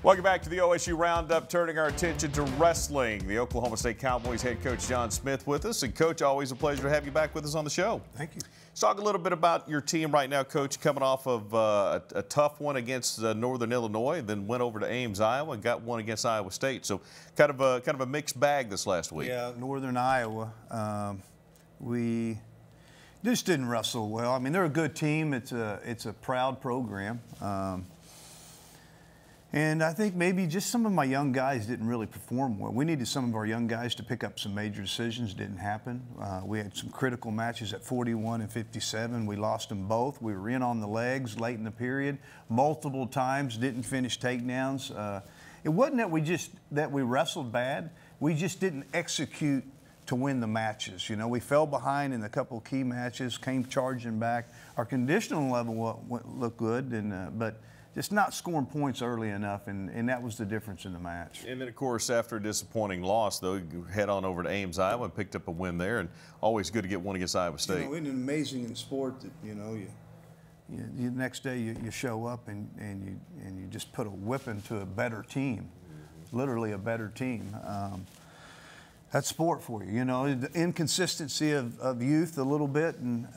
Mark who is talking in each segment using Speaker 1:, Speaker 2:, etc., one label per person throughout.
Speaker 1: Welcome back to the OSU Roundup, turning our attention to wrestling. The Oklahoma State Cowboys head coach John Smith with us. And, Coach, always a pleasure to have you back with us on the show.
Speaker 2: Thank you.
Speaker 1: Let's talk a little bit about your team right now, Coach, coming off of a tough one against Northern Illinois, then went over to Ames, Iowa, and got one against Iowa State. So kind of a mixed bag this last week.
Speaker 2: Yeah, Northern Iowa. We just didn't wrestle well. I mean, they're a good team. It's a proud program. And I think maybe just some of my young guys didn't really perform well. We needed some of our young guys to pick up some major decisions. Didn't happen. We had some critical matches at 41 and 57. We lost them both. We were in on the legs late in the period multiple times. Didn't finish takedowns. It wasn't that we wrestled bad. We just didn't execute to win the matches. You know, we fell behind in a couple of key matches. Came charging back. Our conditioning level looked good, but just not scoring points early enough, and that was the difference in the match.
Speaker 1: And then, of course, after a disappointing loss, though, you head on over to Ames, Iowa, and picked up a win there, and always good to get one against Iowa State.
Speaker 2: You know, isn't it amazing in sport that, you know, the next day you show up and you just put a whipping to a better team, literally a better team. That's sport for you, you know, the inconsistency of youth a little bit, and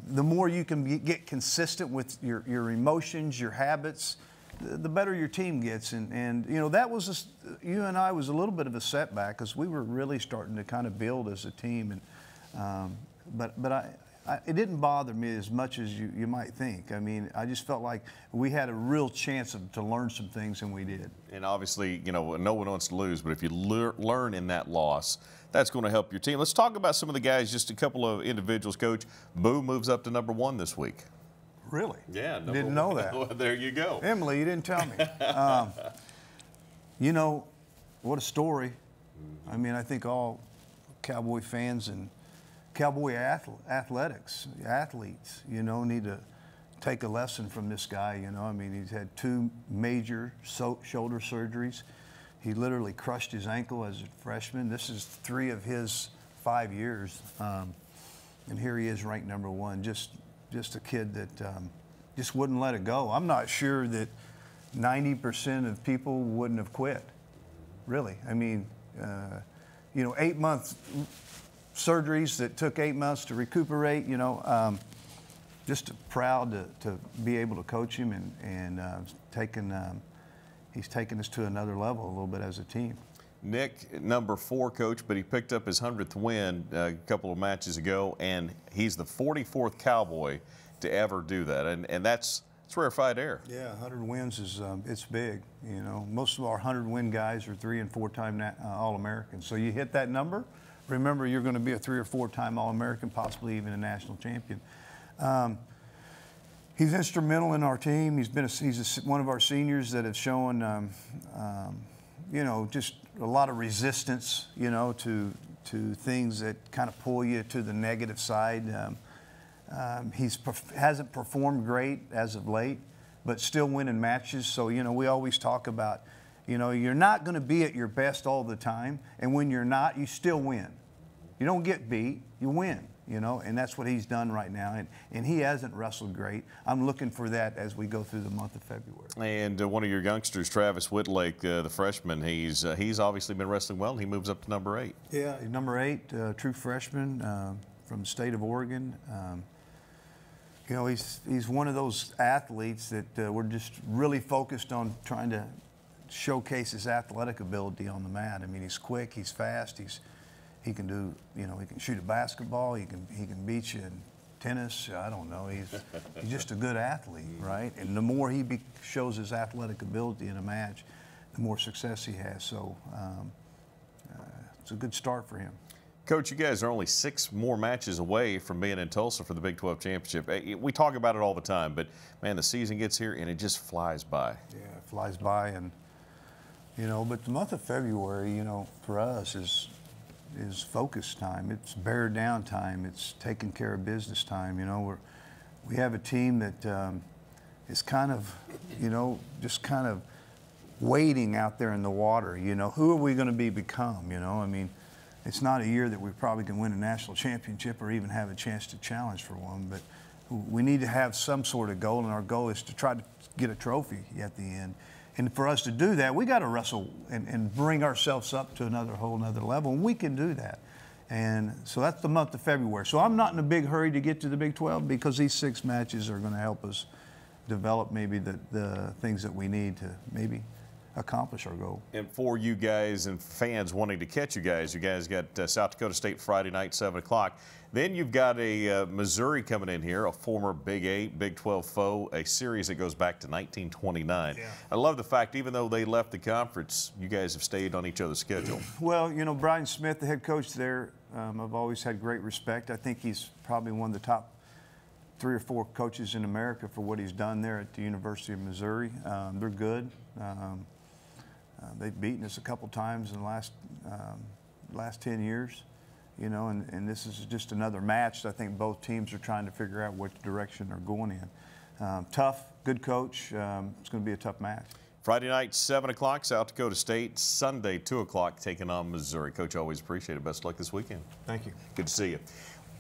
Speaker 2: the more you can get consistent with your emotions, your habits, the better your team gets. And you know, that was, you and I was a little bit of a setback because we were really starting to kind of build as a team. And but it didn't bother me as much as you might think. I mean, I just felt like we had a real chance to learn some things, and we did.
Speaker 1: And obviously, you know, no one wants to lose, but if you learn in that loss, that's going to help your team. Let's talk about some of the guys, just a couple of individuals, Coach. Boo moves up to #1 this week.
Speaker 2: Really?
Speaker 1: Yeah.
Speaker 2: Didn't know that.
Speaker 1: Well, there you go.
Speaker 2: Emily, you didn't tell me. You know, what a story. I mean, I think all Cowboy fans and Cowboy athletes, you know, need to take a lesson from this guy. You know, I mean, he's had 2 major shoulder surgeries. He literally crushed his ankle as a freshman. This is 3 of his 5 years, and here he is ranked #1. Just a kid that just wouldn't let it go. I'm not sure that 90% of people wouldn't have quit. Really, I mean, you know, 8-month surgeries that took 8 months to recuperate. You know, just proud to be able to coach him and he's taken us to another level a little bit as a team.
Speaker 1: Nick, #4 coach, but he picked up his 100th win a couple of matches ago, and he's the 44th Cowboy to ever do that, and that's rarefied air.
Speaker 2: Yeah, 100 wins is it's big. You know, most of our 100-win guys are 3- and 4-time All-Americans. So you hit that number, remember you're going to be a 3- or 4-time All-American, possibly even a national champion. He's instrumental in our team. He's one of our seniors that have shown, you know, just a lot of resistance, you know, to things that kind of pull you to the negative side. Hasn't performed great as of late, but still winning matches. So, you know, we always talk about, you know, you're not going to be at your best all the time, and when you're not, you still win. You don't get beat, you win. You know, and that's what he's done right now, and he hasn't wrestled great. I'm looking for that as we go through the month of February.
Speaker 1: And one of your youngsters, Travis Whitlake, the freshman, he's obviously been wrestling well, and he moves up to #8.
Speaker 2: Yeah, #8, true freshman from the state of Oregon. You know, he's one of those athletes that we're just really focused on trying to showcase his athletic ability on the mat. I mean, he's quick, he's fast, he can do, you know, he can shoot a basketball, he can beat you in tennis. I don't know. He's just a good athlete, right? And the more he shows his athletic ability in a match, the more success he has. So it's a good start for him.
Speaker 1: Coach, you guys are only 6 more matches away from being in Tulsa for the Big 12 championship. We talk about it all the time, but man, the season gets here and it just flies by.
Speaker 2: Yeah, it flies by, and you know, but the month of February, you know, for us is focus time. It's bear down time. It's taking care of business time. You know, we have a team that is kind of, you know, just kind of waiting out there in the water. You know, who are we going to become? You know, I mean, it's not a year that we probably can win a national championship or even have a chance to challenge for one, but we need to have some sort of goal, and our goal is to try to get a trophy at the end. And for us to do that, we got to wrestle and bring ourselves up to whole nother level, and we can do that. And so that's the month of February. So I'm not in a big hurry to get to the Big 12 because these 6 matches are going to help us develop maybe the things that we need to maybe accomplish our goal.
Speaker 1: And for you guys and fans wanting to catch you guys got South Dakota State Friday night, 7 o'clock. Then you've got a Missouri coming in here, a former Big 8, Big 12 foe, a series that goes back to 1929.
Speaker 2: Yeah.
Speaker 1: I love the fact, even though they left the conference, you guys have stayed on each other's schedule.
Speaker 2: Well, you know, Brian Smith, the head coach there, I've always had great respect. I think he's probably one of the top 3 or 4 coaches in America for what he's done there at the University of Missouri. They're good. They've beaten us a couple times in the last 10 years. You know, and this is just another match. I think both teams are trying to figure out which direction they're going in. Tough, good coach. It's going to be a tough match.
Speaker 1: Friday night, 7 o'clock, South Dakota State. Sunday, 2 o'clock, taking on Missouri. Coach, always appreciate it. Best of luck this weekend.
Speaker 2: Thank you.
Speaker 1: Good to see you.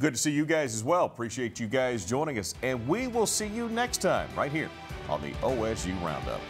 Speaker 1: Good to see you guys as well. Appreciate you guys joining us. And we will see you next time right here on the OSU Roundup.